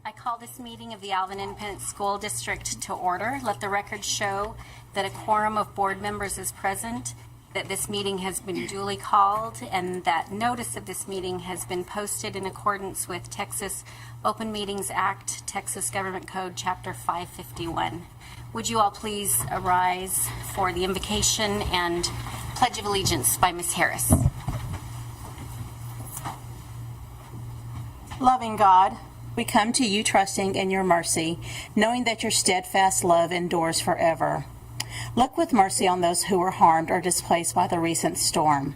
I call this meeting of the Alvin Independent School District to order. Let the record show that a quorum of board members is present, that this meeting has been duly called, and that notice of this meeting has been posted in accordance with Texas Open Meetings Act, Texas Government Code, Chapter 551. Would you all please arise for the invocation and Pledge of Allegiance by Ms. Harris. Loving God, we come to you trusting in your mercy, knowing that your steadfast love endures forever. Look with mercy on those who were harmed or displaced by the recent storm.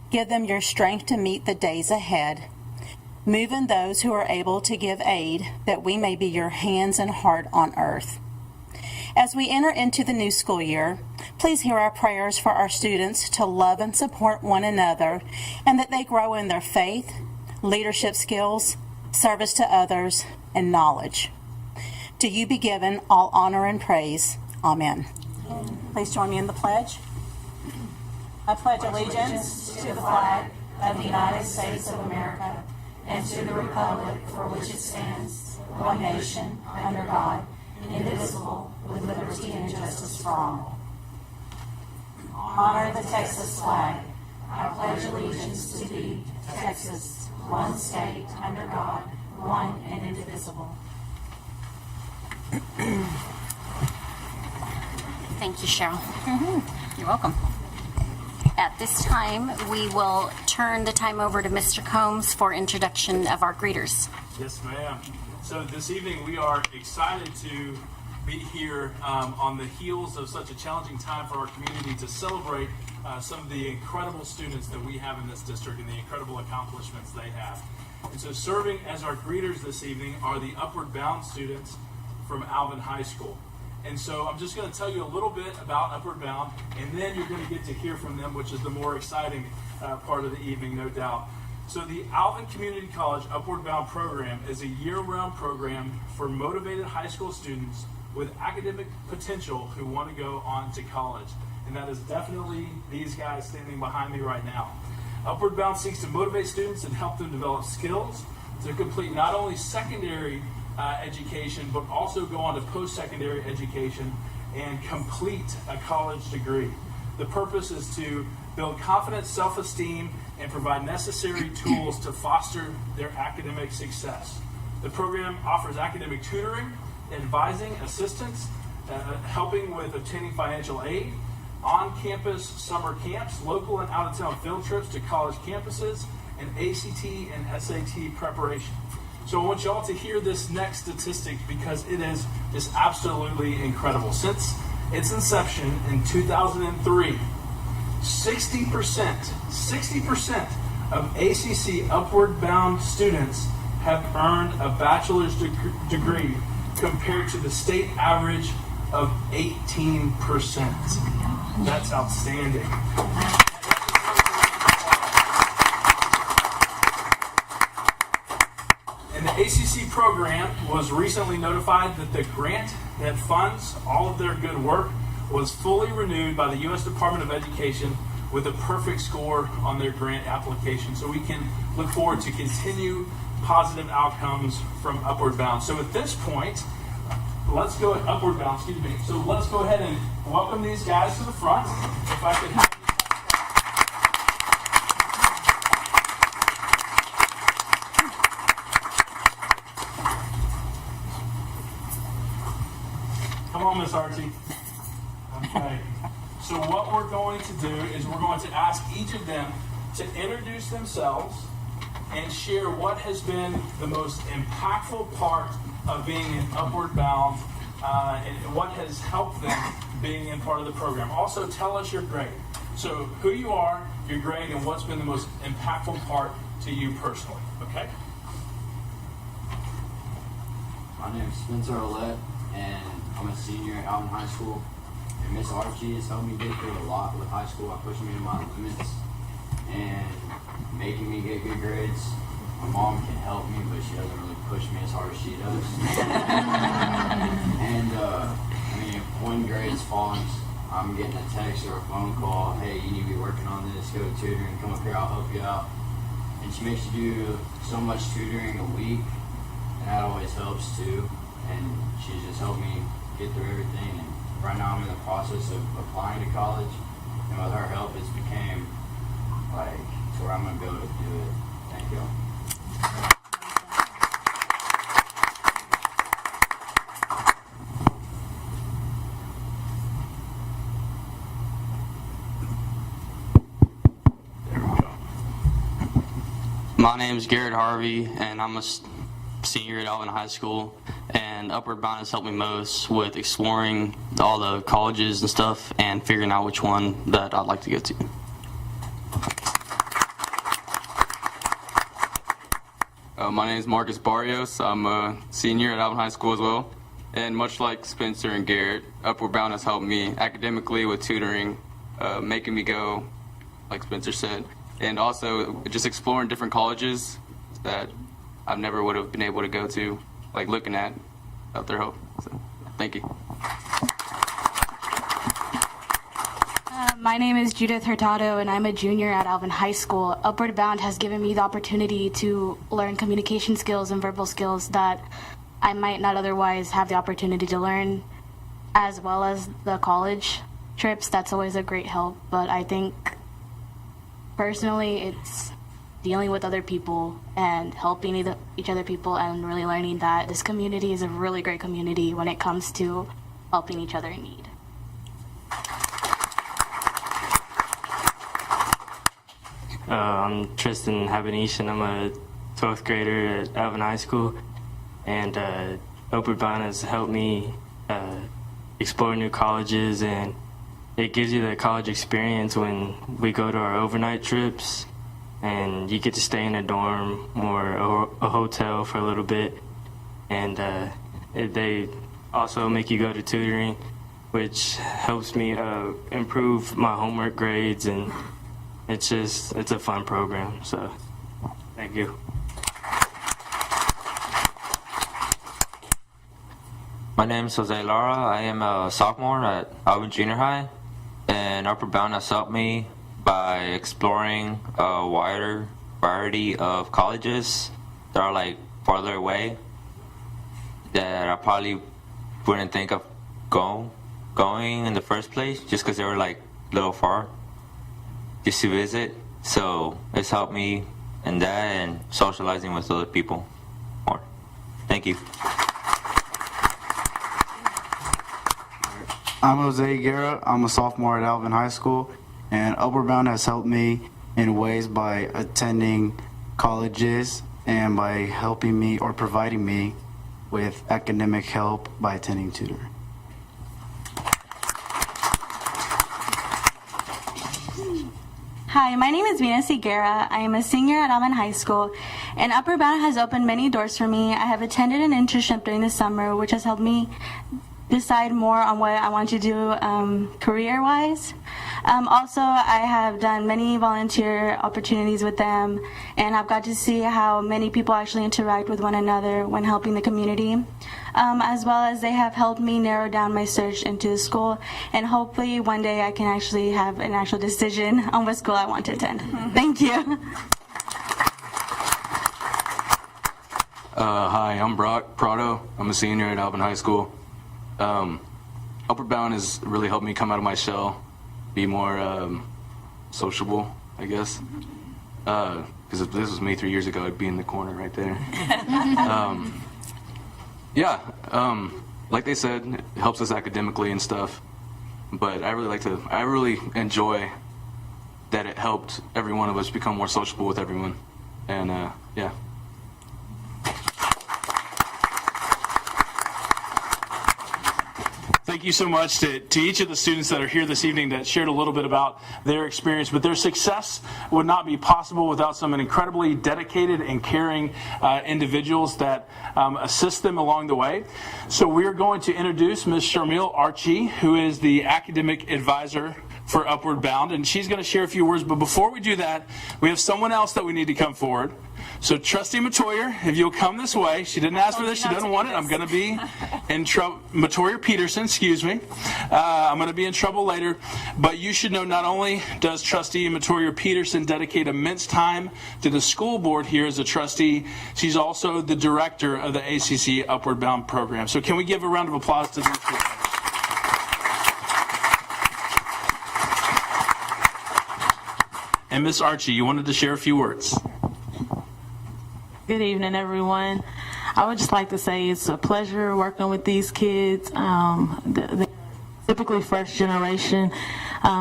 Give them your strength to meet the days ahead. Move in those who are able to give aid, that we may be your hands and heart on earth. As we enter into the new school year, please hear our prayers for our students to love and support one another, and that they grow in their faith, leadership skills, service to others, and knowledge. To you be given all honor and praise. Amen. Please join me in the pledge. I pledge allegiance to the flag of the United States of America and to the republic for which it stands, one nation, under God, indivisible, with liberty and justice for all. Honor the Texas flag. I pledge allegiance to thee, Texas, one state, under God, one and indivisible. Thank you, Cheryl. You're welcome. At this time, we will turn the time over to Mr. Combs for introduction of our greeters. Yes, ma'am. So this evening we are excited to be here on the heels of such a challenging time for our community to celebrate some of the incredible students that we have in this district and the incredible accomplishments they have. And so serving as our greeters this evening are the Upward Bound students from Alvin High School. And so I'm just going to tell you a little bit about Upward Bound, and then you're going to get to hear from them, which is the more exciting part of the evening, no doubt. So the Alvin Community College Upward Bound program is a year-round program for motivated high school students with academic potential who want to go on to college. And that is definitely these guys standing behind me right now. Upward Bound seeks to motivate students and help them develop skills to complete not only secondary education, but also go on to post-secondary education and complete a college degree. The purpose is to build confidence, self-esteem, and provide necessary tools to foster their academic success. The program offers academic tutoring, advising, assistance, helping with obtaining financial aid, on-campus summer camps, local and out-of-town field trips to college campuses, and ACT and SAT preparation. So I want you all to hear this next statistic because it is just absolutely incredible. Since its inception in 2003, 60% of ACC Upward Bound students have earned a bachelor's degree compared to the state average of 18%. That's outstanding. And the ACC program was recently notified that the grant that funds all of their good work was fully renewed by the U.S. Department of Education with a perfect score on their grant application. So we can look forward to continued positive outcomes from Upward Bound. So at this point, let's go Upward Bound, excuse me. So let's go ahead and welcome these guys to the front. If I could have Come on, Miss Archie. Okay. So what we're going to do is we're going to ask each of them to introduce themselves and share what has been the most impactful part of being in Upward Bound and what has helped them being in part of the program. Also, tell us your grade. So who you are, your grade, and what's been the most impactful part to you personally. Okay? My name is Spencer Olet, and I'm a senior at Alvin High School. And Miss Archie has helped me get through a lot with high school by pushing me to my limits and making me get good grades. My mom can help me, but she doesn't really push me as hard as she does. And if one grade falls, I'm getting a text or a phone call, hey, you need to be working on this, go to tutoring, come up here, I'll help you out. And she makes you do so much tutoring a week and that always helps too. And she's just helped me get through everything. And right now I'm in the process of applying to college, and with her help, it's became like to where I'm gonna be able to do it. Thank you. My name is Garrett Harvey, and I'm a senior at Alvin High School. And Upward Bound has helped me most with exploring all the colleges and stuff and figuring out which one that I'd like to go to. My name is Marcus Barrios. I'm a senior at Alvin High School as well. And much like Spencer and Garrett, Upward Bound has helped me academically with tutoring, making me go, like Spencer said, and also just exploring different colleges that I never would have been able to go to, like looking at out there. Hope. So, thank you. My name is Judith Hurtado, and I'm a junior at Alvin High School. Upward Bound has given me the opportunity to learn communication skills and verbal skills that I might not otherwise have the opportunity to learn, as well as the college trips. That's always a great help, but I think personally it's dealing with other people and helping each other people and really learning that this community is a really great community when it comes to helping each other in need. I'm Tristan Habanish, and I'm a 12th grader at Alvin High School. And Upward Bound has helped me explore new colleges, and it gives you the college experience when we go to our overnight trips, and you get to stay in a dorm or a hotel for a little bit. And they also make you go to tutoring, which helps me improve my homework grades, and it's a fun program. So thank you. My name is Jose Lara. I am a sophomore at Alvin Junior High, and Upward Bound has helped me by exploring a wider variety of colleges that are like farther away that I probably wouldn't think of going in the first place, just because they were like a little far just to visit. So it's helped me in that and socializing with other people more. Thank you. I'm Jose Guerra. I'm a sophomore at Alvin High School, and Upward Bound has helped me in ways by attending colleges and by helping me or providing me with academic help by attending tutoring. Hi, my name is Venus Guerra. I am a senior at Alvin High School, and Upward Bound has opened many doors for me. I have attended an internship during the summer, which has helped me decide more on what I want to do career-wise. Also, I have done many volunteer opportunities with them, and I've got to see how many people actually interact with one another when helping the community, as well as they have helped me narrow down my search into the school, and hopefully one day I can actually have an actual decision on what school I want to attend. Thank you. Hi, I'm Brock Prado. I'm a senior at Alvin High School. Upward Bound has really helped me come out of my shell, be more sociable, I guess. Because if this was me 3 years ago, I'd be in the corner right there. Like they said, it helps us academically and stuff. But I really enjoy that it helped every one of us become more sociable with everyone. And yeah. Thank you so much to each of the students that are here this evening that shared a little bit about their experience. But their success would not be possible without some incredibly dedicated and caring individuals that assist them along the way. So we're going to introduce Ms. Sharmil Archie, who is the academic advisor for Upward Bound, and she's going to share a few words. But before we do that, we have someone else that we need to come forward. So Trustee Matoyer, if you'll come this way. She didn't ask for this. She doesn't want it. I'm going to be in trouble. Matoyer Peterson, excuse me. I'm going to be in trouble later. But you should know not only does Trustee Matoyer Peterson dedicate immense time to the school board here as a trustee, she's also the director of the ACC Upward Bound program. So can we give a round of applause to these people? And Miss Archie, you wanted to share a few words. Good evening, everyone. I would just like to say it's a pleasure working with these kids. They're typically first generation,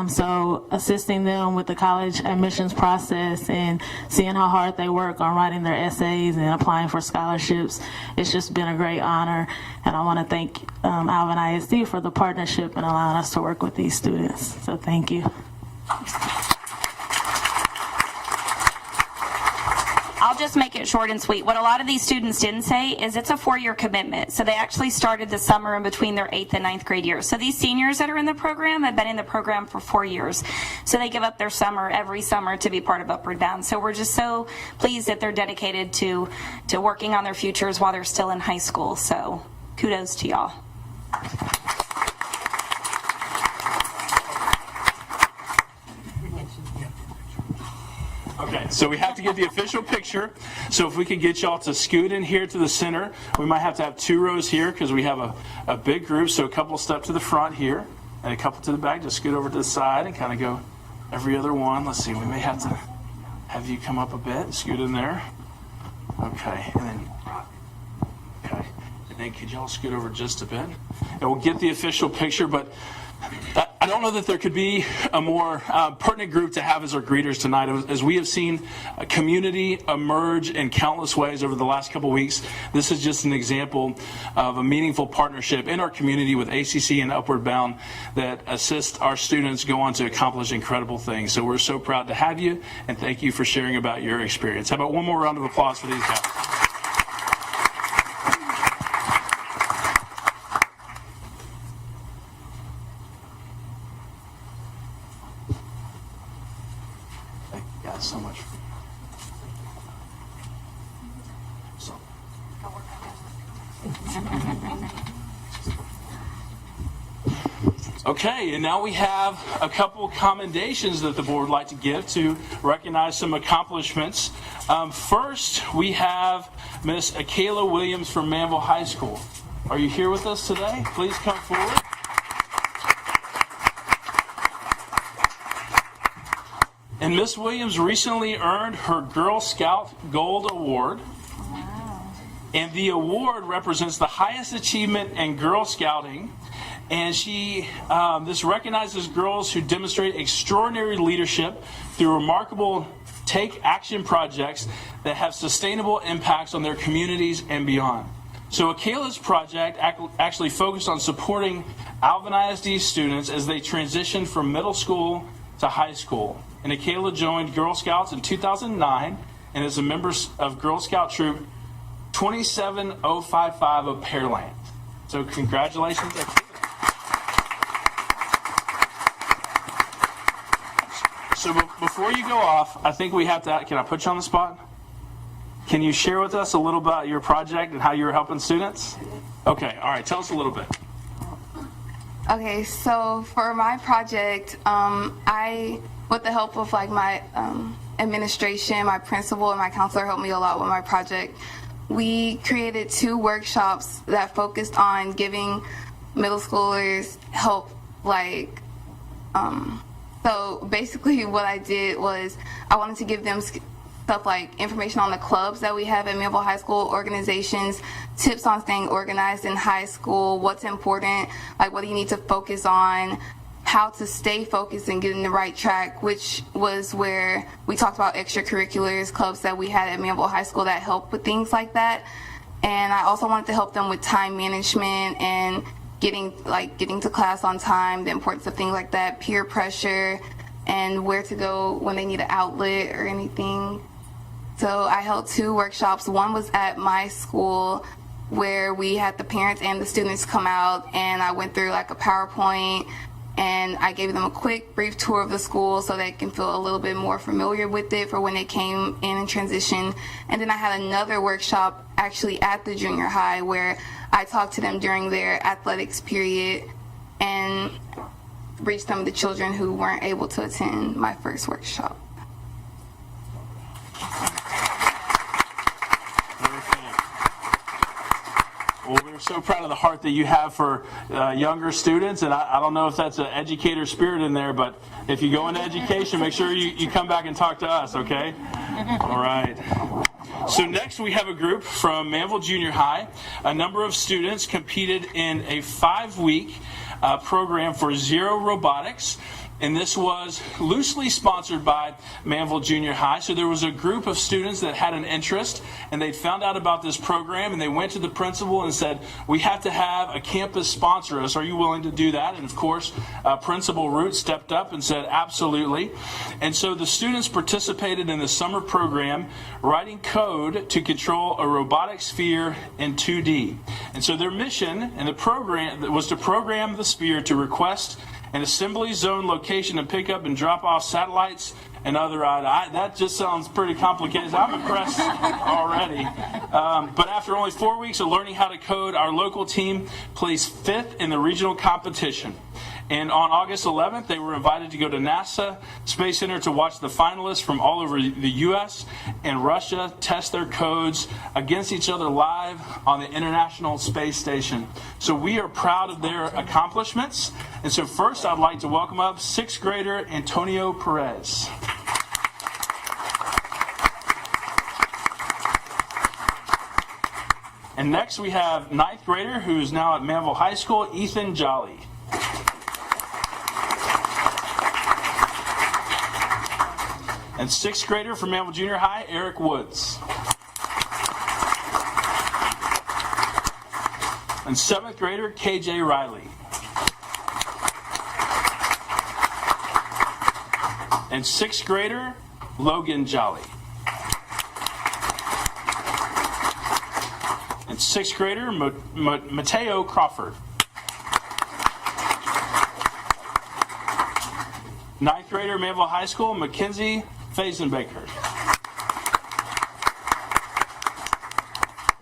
so assisting them with the college admissions process and seeing how hard they work on writing their essays and applying for scholarships, it's just been a great honor. And I want to thank Alvin ISD for the partnership and allowing us to work with these students. So thank you. I'll just make it short and sweet. What a lot of these students didn't say is it's a 4-year commitment. So they actually started the summer in between their 8th and 9th grade years. So these seniors that are in the program have been in the program for 4 years. So they give up their summer every summer to be part of Upward Bound. So we're just so pleased that they're dedicated to working on their futures while they're still in high school. So kudos to y'all. Okay, so we have to get the official picture. So if we could get y'all to scoot in here to the center. We might have to have 2 rows here because we have a big group. So a couple step to the front here and a couple to the back. Just scoot over to the side and kind of go every other one. Let's see, we may have to have you come up a bit. Scoot in there. Okay, and then could y'all scoot over just a bit? And we'll get the official picture, but I don't know that there could be a more pertinent group to have as our greeters tonight. As we have seen a community emerge in countless ways over the last couple weeks, this is just an example of a meaningful partnership in our community with ACC and Upward Bound that assists our students go on to accomplish incredible things. So we're so proud to have you, and thank you for sharing about your experience. How about one more round of applause for these guys? So much. Okay, and now we have a couple commendations that the board would like to give to recognize some accomplishments. First, we have Miss Akayla Williams from Manville High School. Are you here with us today? Please come forward. And Miss Williams recently earned her Girl Scout Gold Award. Wow. And the award represents the highest achievement in Girl Scouting. And this recognizes girls who demonstrate extraordinary leadership through remarkable take action projects that have sustainable impacts on their communities and beyond. So Akayla's project actually focused on supporting Alvin ISD students as they transitioned from middle school to high school. And Akayla joined Girl Scouts in 2009 and is a member of Girl Scout Troop 27055 of Pearland. So congratulations, Akayla. So before you go off, I think we have to, can I put you on the spot? Can you share with us a little about your project and how you're helping students? Okay, all right, tell us a little bit. Okay, so for my project, with the help of my administration, my principal, and my counselor helped me a lot with my project. We created 2 workshops that focused on giving middle schoolers help. So basically, what I did was I wanted to give them stuff like information on the clubs that we have at Manville High School, organizations, tips on staying organized in high school, what's important, what do you need to focus on, how to stay focused and get in the right track, which was where we talked about extracurriculars, clubs that we had at Manville High School that help with things like that. And I also wanted to help them with time management and getting to class on time, the importance of things like that, peer pressure, and where to go when they need an outlet or anything. So I held 2 workshops. One was at my school where we had the parents and the students come out, and I went through a PowerPoint and I gave them a quick, brief tour of the school so they can feel a little bit more familiar with it for when they came in and transition. And then I had another workshop actually at the junior high where I talked to them during their athletics period and reached some of the children who weren't able to attend my first workshop. Well, we're so proud of the heart that you have for younger students, and I don't know if that's an educator spirit in there, but if you go into education, make sure you come back and talk to us, okay? All right. So next we have a group from Manville Junior High. A number of students competed in a 5-week program for Zero Robotics. And this was loosely sponsored by Manville Junior High. So there was a group of students that had an interest, and they found out about this program, and they went to the principal and said, we have to have a campus sponsor us. Are you willing to do that? And of course, Principal Root stepped up and said, absolutely. And so the students participated in the summer program, writing code to control a robotic sphere in 2D. And so their mission in the program was to program the sphere to request an assembly zone location to pick up and drop off satellites and other items. That just sounds pretty complicated. I'm impressed already. But after only 4 weeks of learning how to code, our local team placed 5th in the regional competition. And on August 11th, they were invited to go to NASA Space Center to watch the finalists from all over the U.S. and Russia test their codes against each other live on the International Space Station. So we are proud of their accomplishments. And so first, I'd like to welcome up 6th grader Antonio Perez. And next we have 9th grader who is now at Manville High School, Ethan Jolly. And 6th grader from Manville Junior High, Eric Woods. And 7th grader, KJ Riley. And 6th grader, Logan Jolly. And 6th grader, Mateo Crawford. 9th grader, Manville High School, Mackenzie Fazenbaker.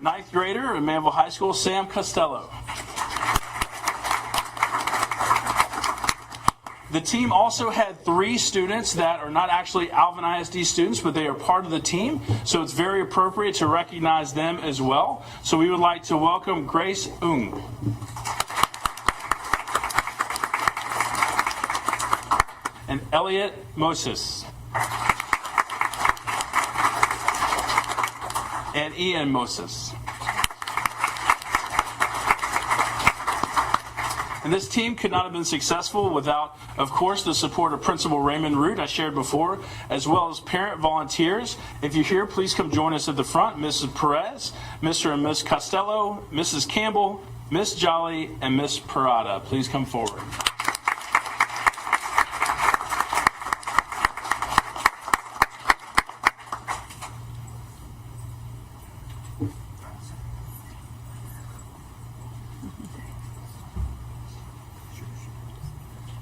9th grader at Manville High School, Sam Costello. The team also had 3 students that are not actually Alvin ISD students, but they are part of the team, so it's very appropriate to recognize them as well. So we would like to welcome Grace Ung. And Elliot Moses. And Ian Moses. And this team could not have been successful without, of course, the support of Principal Raymond Root, I shared before, as well as parent volunteers. If you're here, please come join us at the front. Mrs. Perez, Mr. and Ms. Costello, Mrs. Campbell, Miss Jolly, and Miss Parada. Please come forward.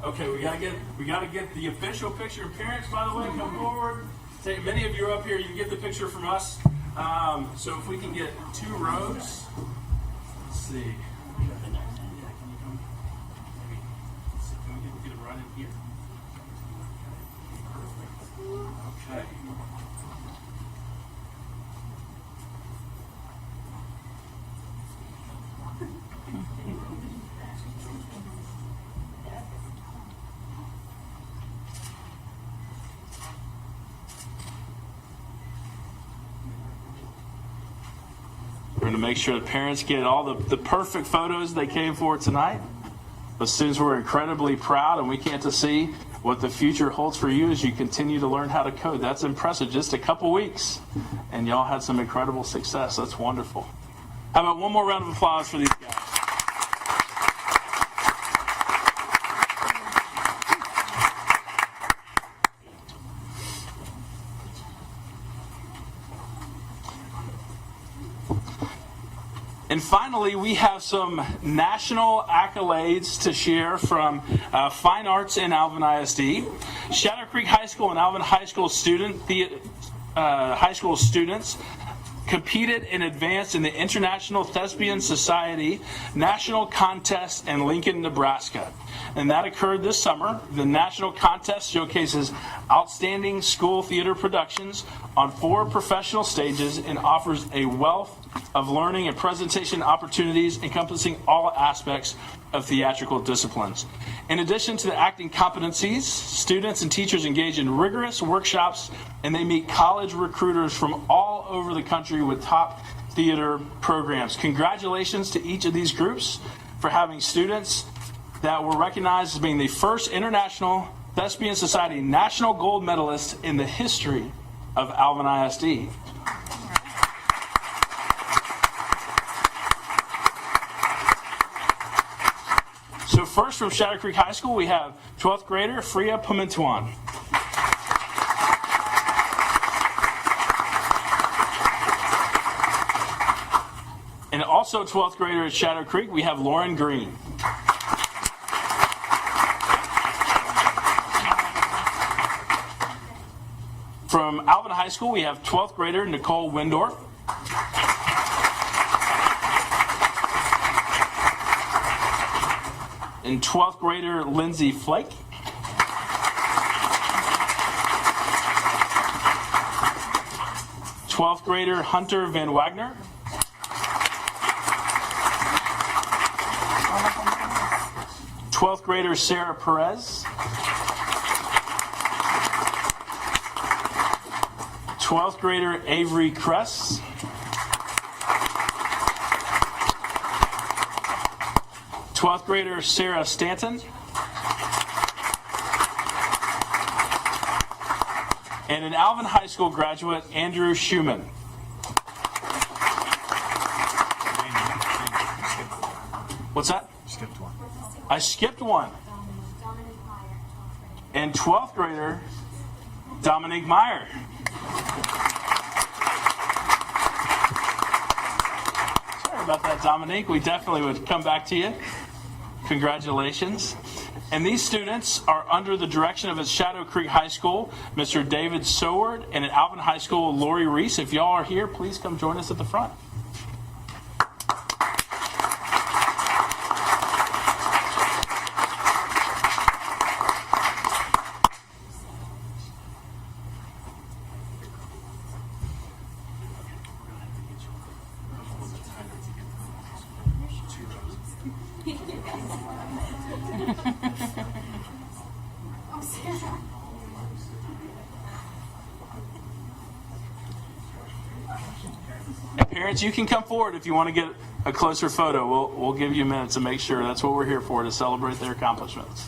Okay, we gotta get the official picture. Parents, by the way, come forward. Many of you are up here. You can get the picture from us. So if we can get 2 rows. Let's see. Can you come? Can we get it right in here? Okay. We're going to make sure the parents get all the perfect photos they came for tonight. The students were incredibly proud, and we can't to see what the future holds for you as you continue to learn how to code. That's impressive. Just a couple weeks, and y'all had some incredible success. That's wonderful. How about one more round of applause for these guys? And finally, we have some national accolades to share from Fine Arts and Alvin ISD. Shadow Creek High School and Alvin High School students competed and advanced in the International Thespian Society National Contest in Lincoln, Nebraska. And that occurred this summer. The national contest showcases outstanding school theater productions on 4 professional stages and offers a wealth of learning and presentation opportunities encompassing all aspects of theatrical disciplines. In addition to the acting competencies, students and teachers engage in rigorous workshops, and they meet college recruiters from all over the country with top theater programs. Congratulations to each of these groups for having students that were recognized as being the first International Thespian Society National Gold Medalist in the history of Alvin ISD. So first from Shadow Creek High School, we have 12th grader Freya Pimentuan. And also 12th grader at Shadow Creek, we have Lauren Green. From Alvin High School, we have 12th grader Nicole Windorf. And 12th grader Lindsay Flake. Twelfth grader Hunter Van Wagner. Twelfth grader Sarah Perez. 12th grader Avery Kress. 12th grader Sarah Stanton. And an Alvin High School graduate, Andrew Schumann. What's that? Skipped one. I skipped one. And 12th grader, Dominique Meyer. Sorry about that, Dominique. We definitely would come back to you. Congratulations. And these students are under the direction of Shadow Creek High School, Mr. David Soward, and at Alvin High School, Lori Reese. If y'all are here, please come join us at the front. Parents, you can come forward if you want to get a closer photo. We'll give you a minute to make sure. That's what we're here for, to celebrate their accomplishments.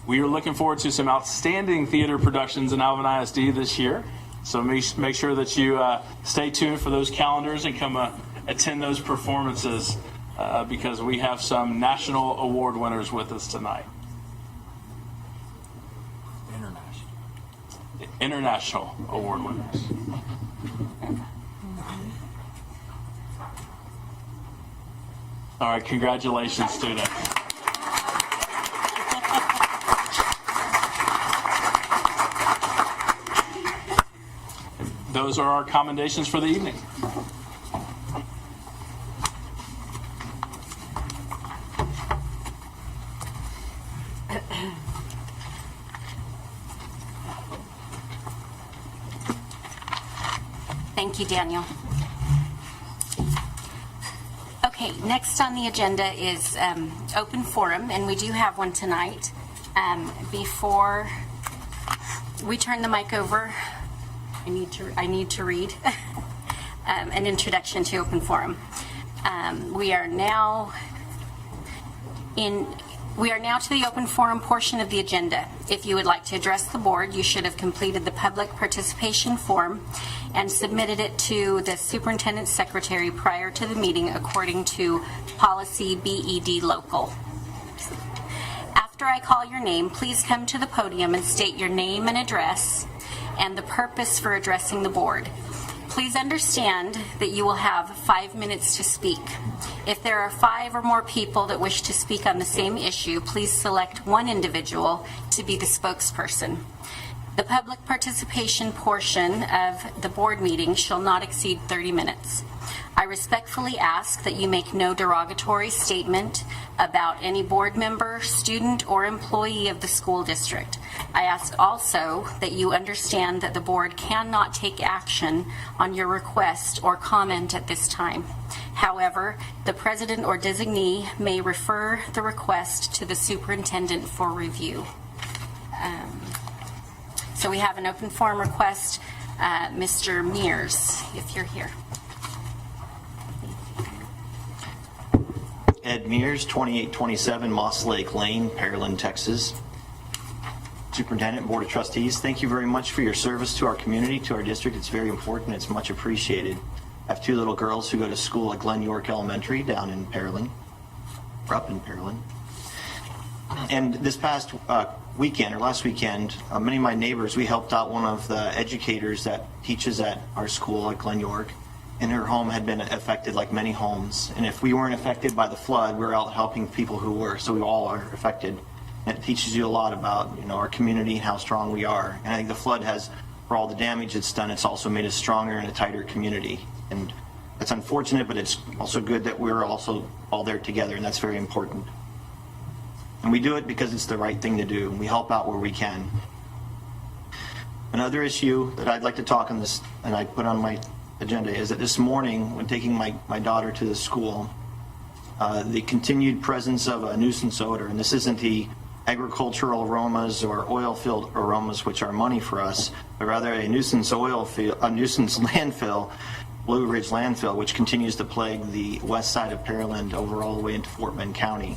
We are looking forward to some outstanding theater productions in Alvin ISD this year. So make sure that you stay tuned for those calendars and come attend those performances because we have some national award winners with us tonight. International award winners. All right, congratulations, students. Those are our commendations for the evening. Thank you, Daniel. Okay, next on the agenda is open forum, and we do have one tonight. Before we turn the mic over, I need to read an introduction to open forum. We are now to the open forum portion of the agenda. If you would like to address the board, you should have completed the public participation form and submitted it to the superintendent's secretary prior to the meeting according to policy BED local. After I call your name, please come to the podium and state your name and address and the purpose for addressing the board. Please understand that you will have 5 minutes to speak. If there are 5 or more people that wish to speak on the same issue, please select one individual to be the spokesperson. The public participation portion of the board meeting shall not exceed 30 minutes. I respectfully ask that you make no derogatory statement about any board member, student, or employee of the school district. I ask also that you understand that the board cannot take action on your request or comment at this time. However, the president or designee may refer the request to the superintendent for review. So we have an open forum request. Mr. Mears, if you're here. Ed Mears, 2827 Moss Lake Lane, Pearland, Texas. Superintendent, Board of Trustees, thank you very much for your service to our community, to our district. It's very important. It's much appreciated. I have 2 little girls who go to school at Glen York Elementary down in Pearland, or up in Pearland. And this past weekend, or last weekend, many of my neighbors, we helped out one of the educators that teaches at our school at Glen York, and her home had been affected like many homes. And if we weren't affected by the flood, we were out helping people who were, so we all are affected. And it teaches you a lot about, our community and how strong we are. And I think the flood has, for all the damage it's done, it's also made us stronger and a tighter community. And it's unfortunate, but it's also good that we're also all there together, and that's very important. And we do it because it's the right thing to do. We help out where we can. Another issue that I'd like to talk on this, and I put on my agenda, is that this morning, when taking my daughter to the school, the continued presence of a nuisance odor, and this isn't the agricultural aromas or oil-filled aromas, which are money for us, but rather a nuisance landfill, Blue Ridge landfill, which continues to plague the west side of Pearland over all the way into Fort Bend County.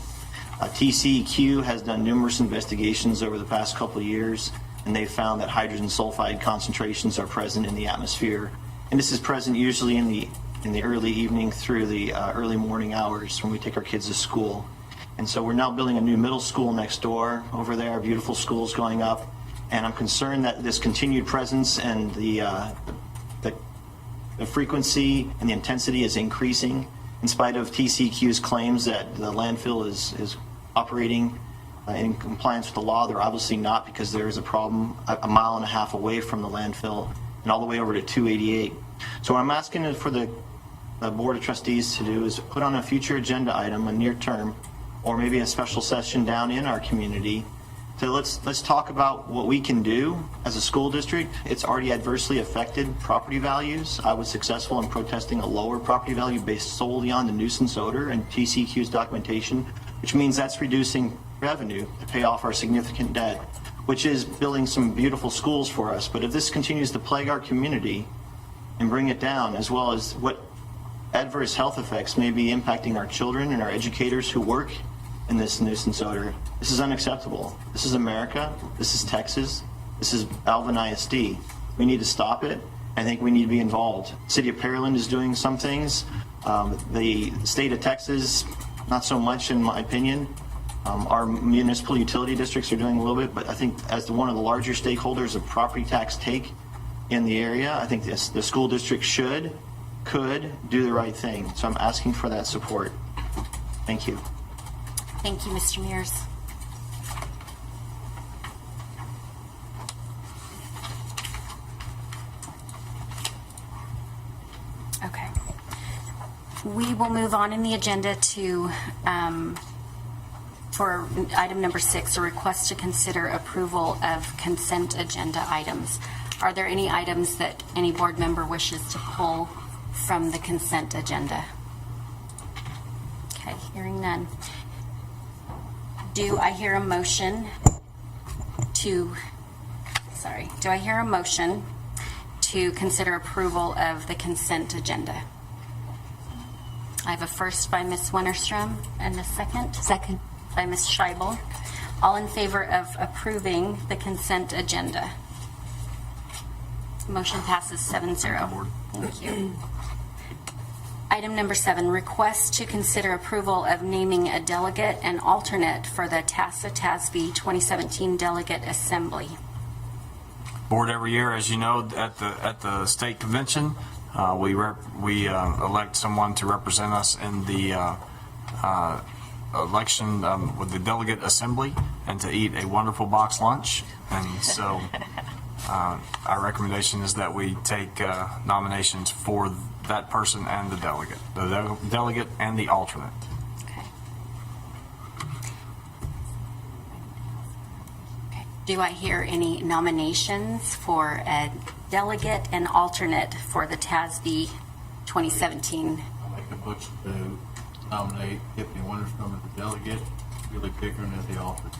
TCEQ has done numerous investigations over the past couple of years, and they've found that hydrogen sulfide concentrations are present in the atmosphere. And this is present usually in the early evening through the early morning hours when we take our kids to school. And so we're now building a new middle school next door over there, beautiful schools going up. And I'm concerned that this continued presence and the frequency and the intensity is increasing, in spite of TCEQ's claims that the landfill is operating in compliance with the law. They're obviously not, because there is a problem a mile and a half away from the landfill and all the way over to 288. So what I'm asking for the Board of Trustees to do is put on a future agenda item, a near term, or maybe a special session down in our community, to let's talk about what we can do as a school district. It's already adversely affected property values. I was successful in protesting a lower property value based solely on the nuisance odor and TCEQ's documentation, which means that's reducing revenue to pay off our significant debt, which is building some beautiful schools for us. But if this continues to plague our community and bring it down, as well as what adverse health effects may be impacting our children and our educators who work in this nuisance odor, this is unacceptable. This is America. This is Texas. This is Alvin ISD. We need to stop it. I think we need to be involved. The City of Pearland is doing some things. The state of Texas, not so much in my opinion. Our municipal utility districts are doing a little bit, but I think as one of the larger stakeholders of property tax take in the area, I think the school district could do the right thing. So I'm asking for that support. Thank you. Thank you, Mr. Mears. Okay. We will move on in the agenda to, for item number 6, a request to consider approval of consent agenda items. Are there any items that any board member wishes to pull from the consent agenda? Okay, hearing none. Do I hear a motion to consider approval of the consent agenda? I have a first by Ms. Winterstrom and a second. Second. By Ms. Scheibel. All in favor of approving the consent agenda? Motion passes 7-0. Thank you. Item number 7, request to consider approval of naming a delegate and alternate for the TASB 2017 Delegate Assembly. Board every year, as you know, at the state convention, we elect someone to represent us in the election with the delegate assembly and to eat a wonderful box lunch. And so our recommendation is that we take nominations for that person and the delegate and the alternate. Do I hear any nominations for a delegate and alternate for the TASB 2017? I'll make a motion to nominate Tiffany Winterstrom as the delegate, Julie Pickering as the alternate.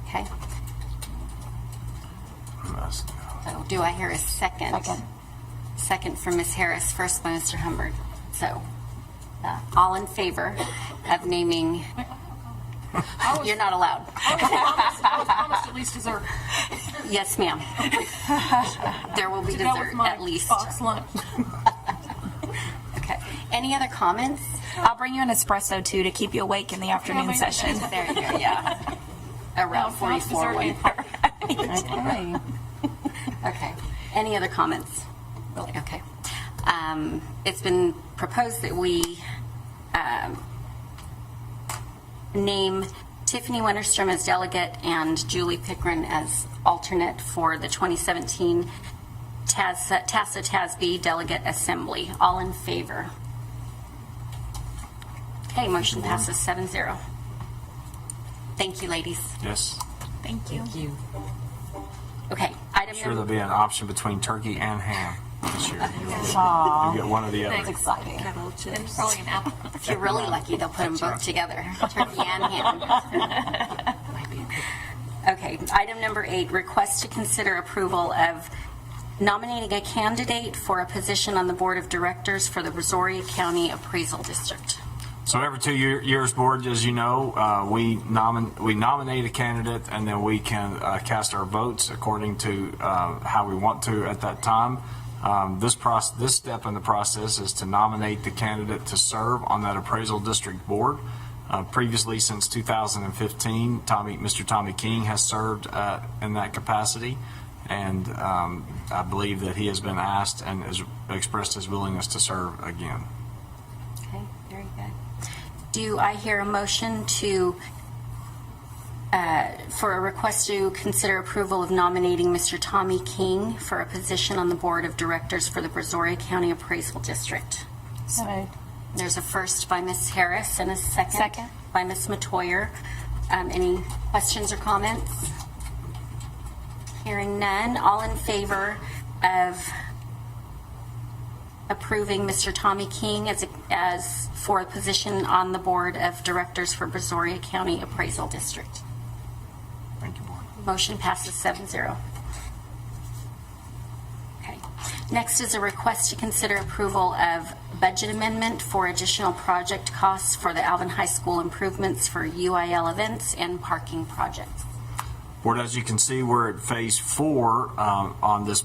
Okay. So do I hear a second? Second from Ms. Harris, first by Mr. Humbert. So all in favor of naming... You're not allowed. Thomas at least dessert. Yes, ma'am. There will be To go with dessert my at least. box lunch. Okay. Any other comments? I'll bring you an espresso too to keep you awake in the afternoon session. There you go. Yeah. Around 44. Okay. Okay. Any other comments? Really? Okay. It's been proposed that we name Tiffany Winterstrom as delegate and Julie Pickering as alternate for the 2017 TASB Delegate Assembly. All in favor? Okay, motion passes 7-0. Thank you, ladies. Yes. Thank you. Okay, item Sure, there'll number... be an option between turkey and ham this year. Aw. You get one or the other. That's exciting. And probably an apple. If you're really lucky, they'll put them both together, turkey and ham. Okay, item number 8, request to consider approval of nominating a candidate for a position on the Board of Directors for the Brazoria County Appraisal District. So every 2 years, board, as you know, we nominate a candidate, and then we can cast our votes according to how we want to at that time. This step in the process is to nominate the candidate to serve on that appraisal district board. Previously, since 2015, Mr. Tommy King has served in that capacity, and I believe that he has been asked and has expressed his willingness to serve again. Okay, very good. Do I hear a motion for a request to consider approval of nominating Mr. Tommy King for a position on the Board of Directors for the Brazoria County Appraisal District? So moved. There's a first by Ms. Harris and a second by Ms. Matoyer. Any questions or comments? Hearing none. All in favor of approving Mr. Tommy King as for a position on the Board of Directors for Brazoria County Appraisal District? Thank you, board. Motion passes 7-0. Okay. Next is a request to consider approval of budget amendment for additional project costs for the Alvin High School improvements for UIL events and parking projects. Board, as you can see, we're at phase 4 on this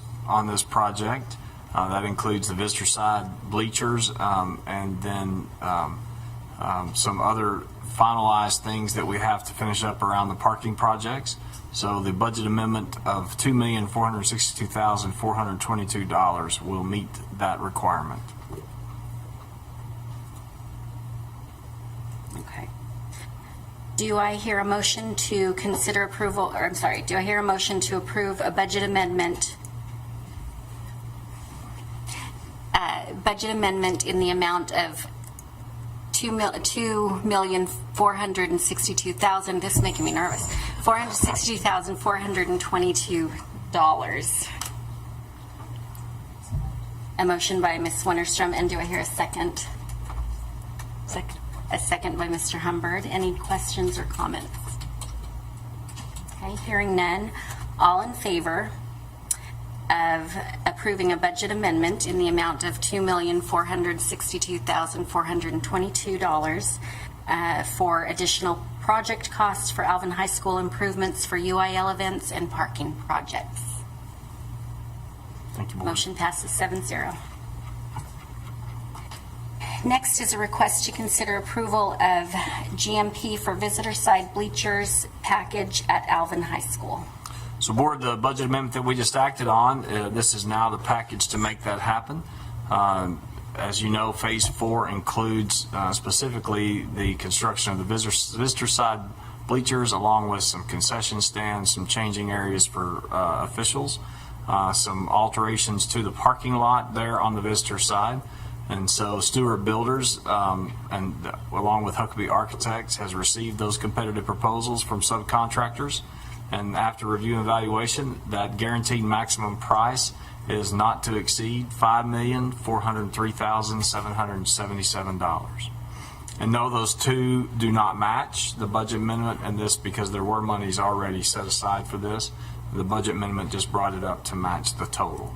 project. That includes the visitor side bleachers and then some other finalized things that we have to finish up around the parking projects. So the budget amendment of $2,462,422 will meet that requirement. Okay. Do I hear a motion to consider approval, or I'm sorry, do I hear a motion to approve a budget amendment in the amount of $2,462,000. This is making me nervous. $462,422. A motion by Ms. Winterstrom, and do I hear a second? Second. A second by Mr. Humbert. Any questions or comments? Okay, hearing none. All in favor of approving a budget amendment in the amount of $2,462,422 for additional project costs for Alvin High School improvements for UIL events and parking projects. Thank you, board. Motion passes 7-0. Next is a request to consider approval of GMP for visitor side bleachers package at Alvin High School. So Board, the budget amendment that we just acted on, this is now the package to make that happen. As you know, Phase 4 includes specifically the construction of the visitor side bleachers, along with some concession stands, some changing areas for officials, some alterations to the parking lot there on the visitor side. And so Stewart Builders, and along with Huckabee Architects, has received those competitive proposals from subcontractors. And after review and evaluation, that guaranteed maximum price is not to exceed $5,403,777. And no, those two do not match the budget amendment, and this because there were monies already set aside for this. The budget amendment just brought it up to match the total.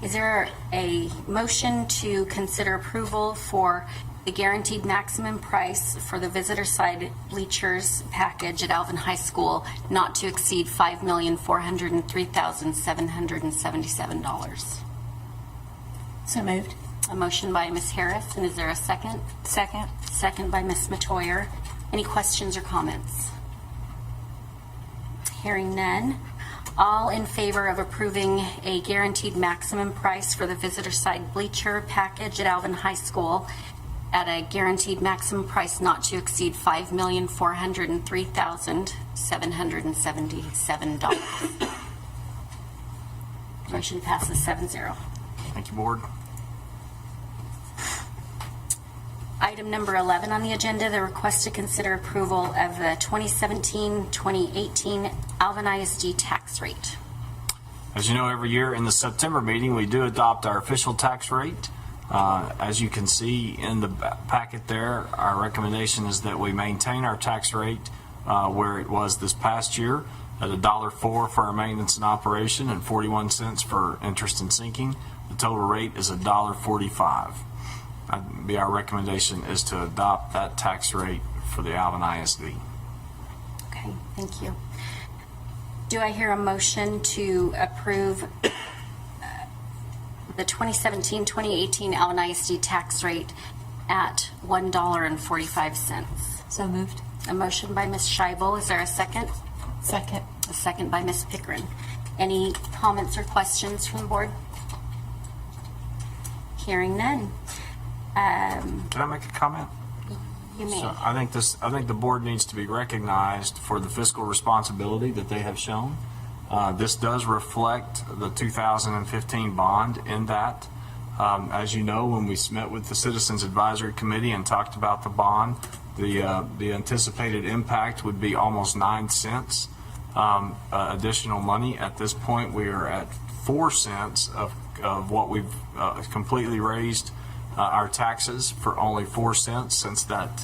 Is there a motion to consider approval for the guaranteed maximum price for the visitor side bleachers package at Alvin High School not to exceed $5,403,777? So moved. A motion by Ms. Harris, and is there a second? Second. Second by Ms. Matoyer. Any questions or comments? Hearing none. All in favor of approving a guaranteed maximum price for the visitor side bleacher package at Alvin High School at a guaranteed maximum price not to exceed $5,403,777. Motion passes 7-0. Thank you, Board. Item number 11 on the agenda, the request to consider approval of the 2017-2018 Alvin ISD tax rate. As you know, every year in the September meeting, we do adopt our official tax rate. As you can see in the packet there, our recommendation is that we maintain our tax rate where it was this past year at $1.04 for our maintenance and operation and 41 cents for interest and sinking. The total rate is $1.45. That'd be our recommendation, is to adopt that tax rate for the Alvin ISD. Okay, thank you. Do I hear a motion to approve the 2017-2018 Alvin ISD tax rate at $1.45? So moved. A motion by Ms. Scheibel. Is there a second? Second. A second by Ms. Pickering. Any comments or questions from the board? Hearing none. Can I make a comment? You may. So I think the board needs to be recognized for the fiscal responsibility that they have shown. This does reflect the 2015 bond in that. As you know, when we met with the Citizens Advisory Committee and talked about the bond, the anticipated impact would be almost 9 cents additional money. At this point, we are at 4 cents of what we've completely raised our taxes for only 4 cents since that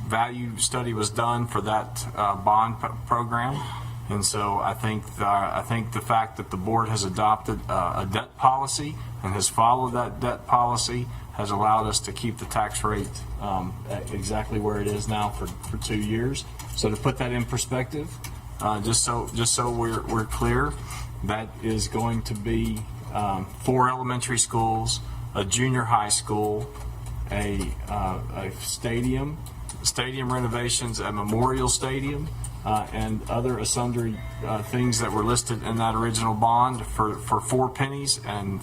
value study was done for that bond program. And so I think the fact that the board has adopted a debt policy and has followed that debt policy has allowed us to keep the tax rate at exactly where it is now for 2 years. So to put that in perspective, just so we're clear, that is going to be 4 elementary schools, a junior high school, a stadium renovations, a memorial stadium, and other sundry things that were listed in that original bond for 4 pennies, and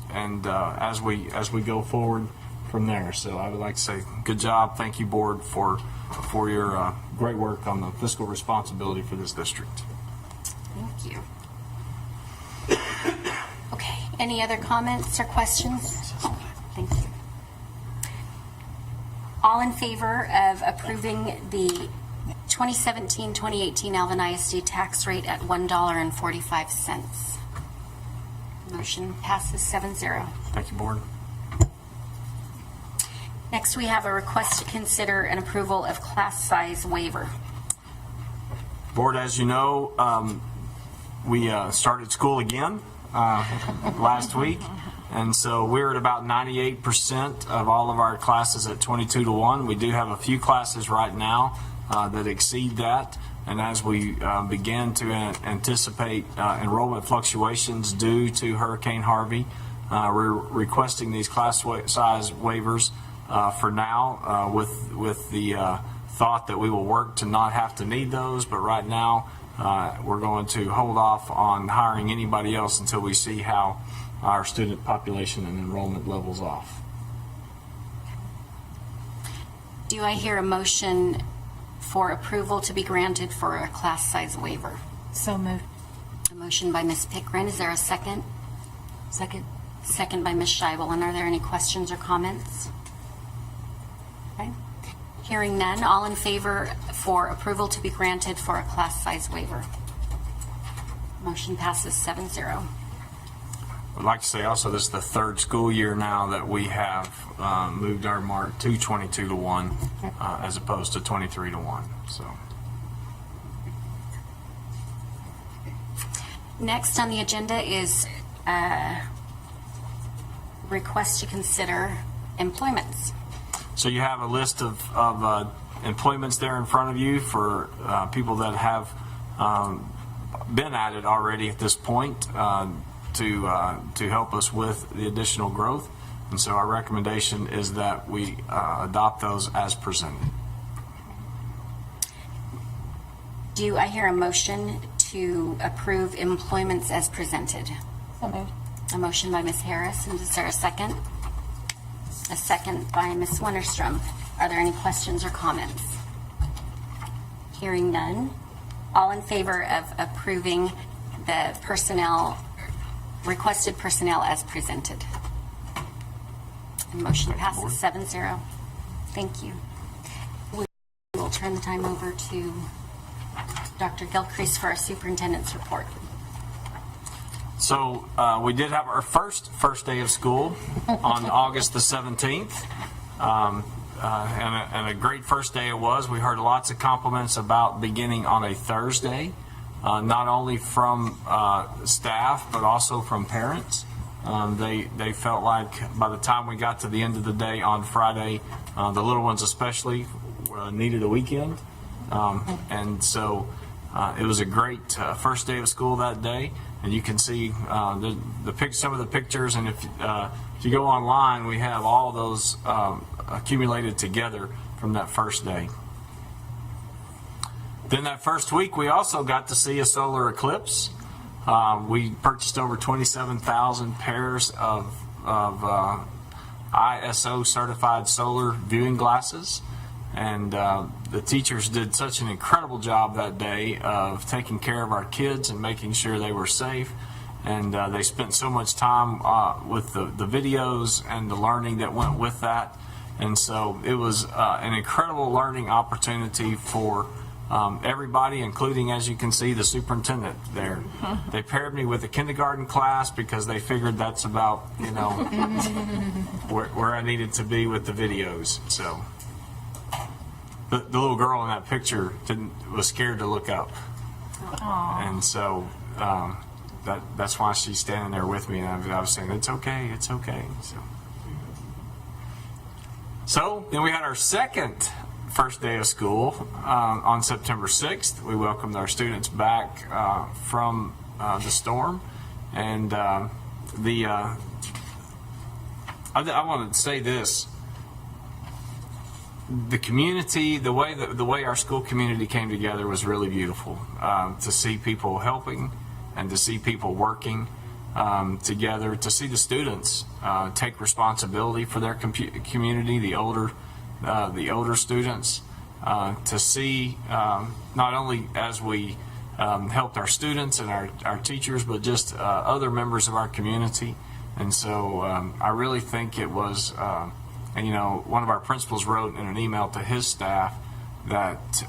as we go forward from there. So I would like to say good job. Thank you, board, for your great work on the fiscal responsibility for this district. Thank you. Okay, any other comments or questions? Thank you. All in favor of approving the 2017-2018 Alvin ISD tax rate at $1.45? Motion passes 7-0. Thank you, board. Next, we have a request to consider an approval of class size waiver. Board, as you know, we started school again last week, and so we're at about 98% of all of our classes at 22-1. We do have a few classes right now that exceed that, and as we begin to anticipate enrollment fluctuations due to Hurricane Harvey, We're requesting these class size waivers for now with the thought that we will work to not have to need those, but right now we're going to hold off on hiring anybody else until we see how our student population and enrollment levels off. Do I hear a motion for approval to be granted for a class size waiver? So moved. A motion by Ms. Pickren. Is there a second? Second. Second by Ms. Scheibel. And are there any questions or comments? Okay. Hearing none, all in favor for approval to be granted for a class size waiver? Motion passes 7-0. I'd like to say also this is the third school year now that we have moved our mark to 22-1 as opposed to 23-1. So. Next on the agenda is request to consider employments. So you have a list of employments there in front of you for people that have been at it already at this point to help us with the additional growth. And so our recommendation is that we adopt those as presented. Do I hear a motion to approve employments as presented? So moved. A motion by Ms. Harris, and is there a second? A second by Ms. Winterstrom. Are there any questions or comments? Hearing none. All in favor of approving the requested personnel as presented? The motion passes 7-0. Thank you. We will turn the time over to Dr. Gilcrease for our superintendent's report. So we did have our first day of school on August the 17th, and a great first day it was. We heard lots of compliments about beginning on a Thursday, not only from staff but also from parents. They felt like by the time we got to the end of the day on Friday, the little ones especially needed a weekend, and so it was a great first day of school that day. And you can see some of the pictures, and if you go online, we have all those accumulated together from that first day. Then that first week, we also got to see a solar eclipse. We purchased over 27,000 pairs of ISO certified solar viewing glasses. And the teachers did such an incredible job that day of taking care of our kids and making sure they were safe. And they spent so much time with the videos and the learning that went with that. And so it was an incredible learning opportunity for everybody, including, as you can see, the superintendent there. They paired me with a kindergarten class because they figured that's about, where I needed to be with the videos. So. The little girl in that picture was scared to look up. Aww. And so that's why she's standing there with me, and I was saying, it's okay, it's okay. So then we had our second first day of school on September 6th. We welcomed our students back from the storm, and I want to say this. The community, the way our school community came together was really beautiful. To see people helping and to see people working together, to see the students take responsibility for their community, the older students, to see not only as we helped our students and our teachers, but just other members of our community. And so I really think it was. And, one of our principals wrote in an email to his staff that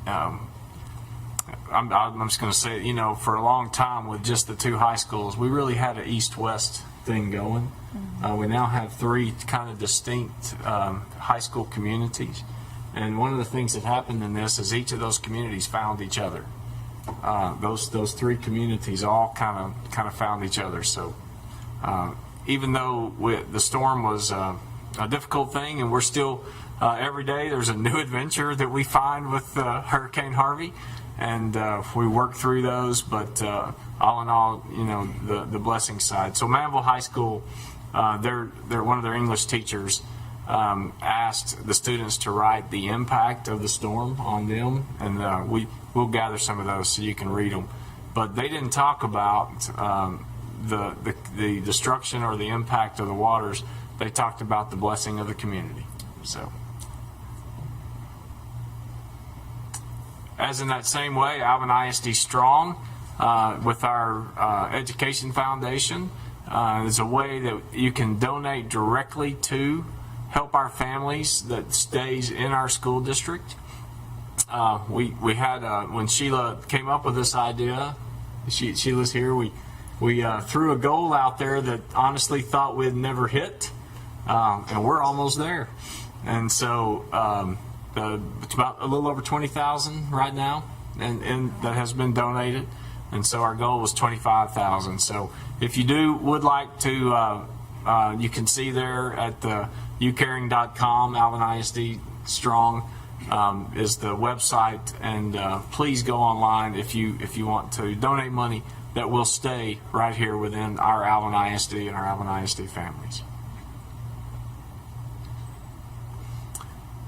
I'm just going to say, for a long time with just the two high schools, we really had an east-west thing going. We now have three kind of distinct high school communities. And one of the things that happened in this is each of those communities found each other. Those three communities all kind of found each other. So. Even though the storm was a difficult thing, and we're still every day there's a new adventure that we find with Hurricane Harvey, and we worked through those, but all in all, you know, the blessing side. So Manville High School, they're one of their English teachers asked the students to write the impact of the storm on them, and we'll gather some of those so you can read them. But they didn't talk about the destruction or the impact of the waters. They talked about the blessing of the community. So, as in that same way, Alvin ISD Strong, with our Education Foundation, is a way that you can donate directly to help our families that stays in our school district. We had, when Sheila came up with this idea, Sheila's here, we threw a goal out there that honestly thought we'd never hit, and we're almost there. And so it's about a little over 20,000 right now, and that has been donated. And so our goal was 25,000. So if you would like to, you can see there at the ucaring.com, Alvin ISD Strong is the website, and please go online if you want to donate money that will stay right here within our Alvin ISD and our Alvin ISD families.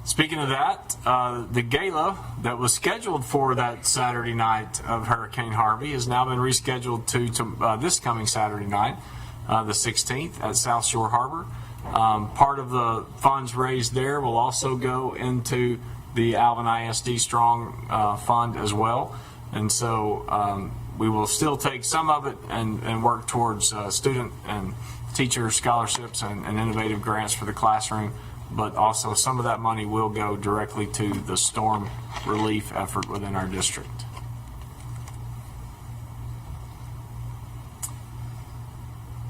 Speaking of that, the gala that was scheduled for that Saturday night of Hurricane Harvey has now been rescheduled to this coming Saturday night, the 16th at South Shore Harbor. Part of the funds raised there will also go into the Alvin ISD Strong Fund as well. And so we will still take some of it and work towards student and teacher scholarships and innovative grants for the classroom. But also some of that money will go directly to the storm relief effort within our district.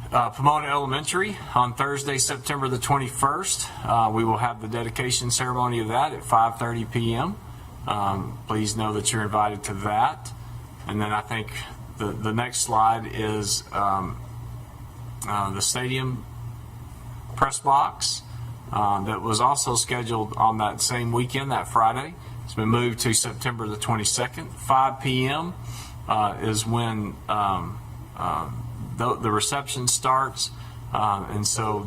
Pomona Elementary, on Thursday, September the 21st, we will have the dedication ceremony of that at 5:30 p.m. Please know that you're invited to that. And then I think the next slide is the stadium press box. That was also scheduled on that same weekend, that Friday. It's been moved to September the 22nd. 5 p.m. Is when the reception starts. And so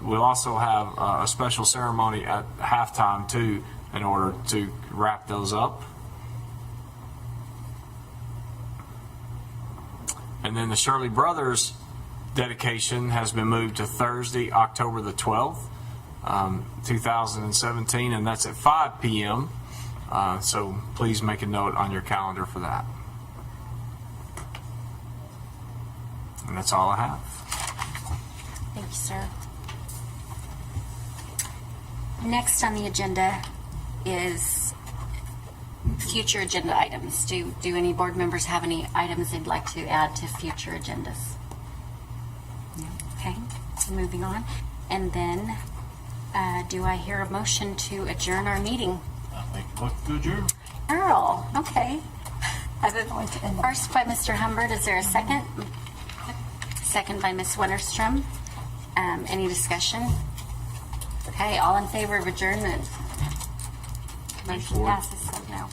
we'll also have a special ceremony at halftime, too, in order to wrap those up. And then the Shirley Brothers dedication has been moved to Thursday, October the 12th. 2017, and that's at 5 p.m. So please make a note on your calendar for that. And that's all I have. Thank you, sir. Next on the agenda is future agenda items. Do any board members have any items they'd like to add to future agendas? No? Okay, so moving on. And then do I hear a motion to adjourn our meeting? I make a motion to adjourn. Earl, okay. I have a first by Mr. Humbert. Is there a second? Second by Ms. Winterstrom. Any discussion? Okay, all in favor of adjournment? Motion passes, so no.